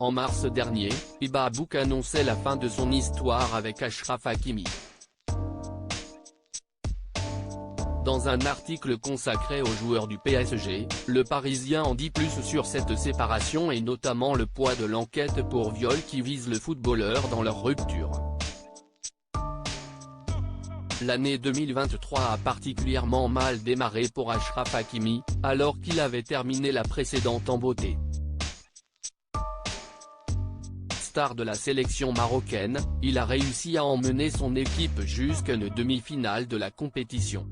En mars dernier, Hiba Abouk annonçait la fin de son histoire avec Achraf Hakimi. Dans un article consacré aux joueurs du PSG, Le Parisien en dit plus sur cette séparation et notamment le poids de l'enquête pour viol qui vise le footballeur dans leur rupture. L'année 2023 a particulièrement mal démarré pour Achraf Hakimi, alors qu'il avait terminé la précédente en beauté. Star de la sélection marocaine, il a réussi à emmener son équipe jusqu'à une demi-finale de la compétition.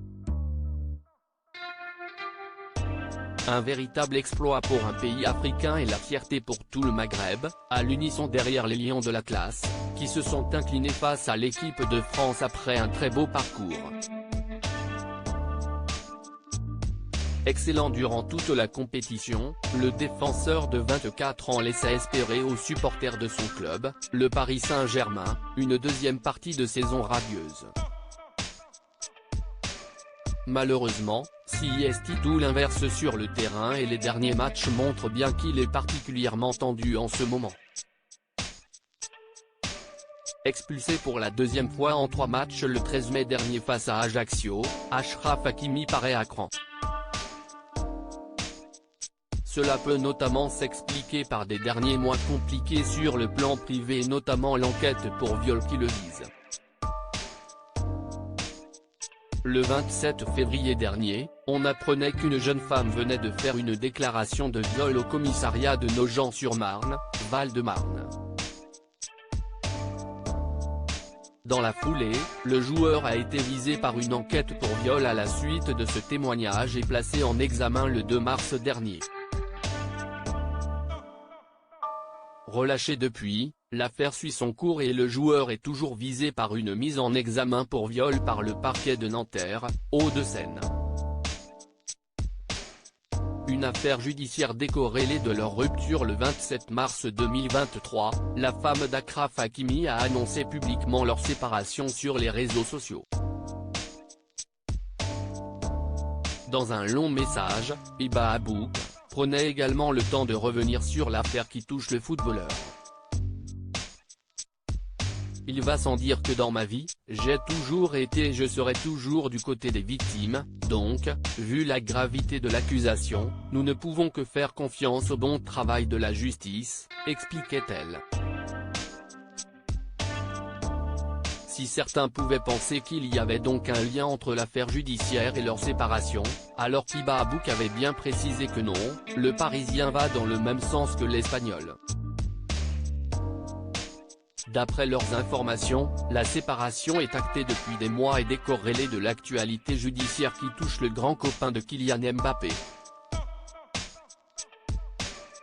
Un véritable exploit pour un pays africain et la fierté pour tout le Maghreb, à l'unisson derrière les Lions de l'Atlas, qui se sont inclinés face à l'équipe de France après un très beau parcours. Excellent durant toute la compétition, le défenseur de 24 ans laissa espérer aux supporters de son club, le Paris Saint-Germain, une deuxième partie de saison radieuse. Malheureusement, c'est tout l'inverse sur le terrain et les derniers matchs montrent bien qu'il est particulièrement tendu en ce moment. Expulsé pour la deuxième fois en 3 matchs le 13 mai dernier face à Ajaccio, Achraf Hakimi paraît à cran. Cela peut notamment s'expliquer par des derniers mois compliqués sur le plan privé et notamment l'enquête pour viol qui le vise. Le 27 février dernier, on apprenait qu'une jeune femme venait de faire une déclaration de viol au commissariat de Nogent-sur-Marne, Val-de-Marne. Dans la foulée, le joueur a été visé par une enquête pour viol à la suite de ce témoignage et placé en examen le 2 mars dernier. Relâché depuis, l'affaire suit son cours et le joueur est toujours visé par une mise en examen pour viol par le parquet de Nanterre, Hauts-de-Seine. Une affaire judiciaire décorrélée de leur rupture le 27 mars 2023, la femme d'Achraf Hakimi a annoncé publiquement leur séparation sur les réseaux sociaux. Dans un long message, Hiba Abouk prenait également le temps de revenir sur l'affaire qui touche le footballeur. Il va sans dire que dans ma vie, j'ai toujours été et je serai toujours du côté des victimes, donc, vu la gravité de l'accusation, nous ne pouvons que faire confiance au bon travail de la justice, expliquait-elle. Si certains pouvaient penser qu'il y avait donc un lien entre l'affaire judiciaire et leur séparation, alors qu'Hiba Abouk avait bien précisé que non, le Parisien va dans le même sens que l'Espagnol. D'après leurs informations, la séparation est actée depuis des mois et décorrélée de l'actualité judiciaire qui touche le grand copain de Kylian Mbappé.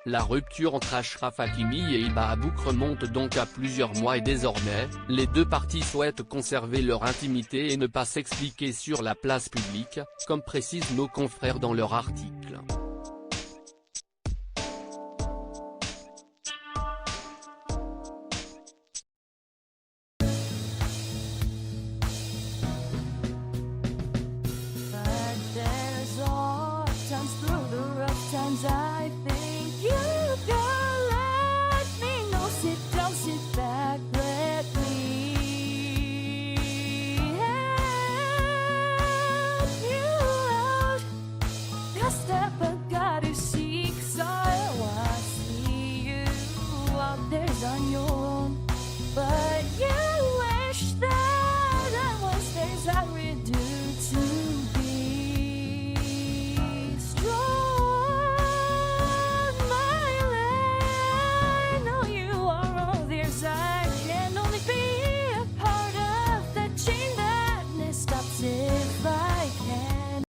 La rupture entre Achraf Hakimi et Hiba Abouk remonte donc à plusieurs mois et désormais, les deux parties souhaitent conserver leur intimité et ne pas s'expliquer sur la place publique, comme précisent nos confrères dans leur article.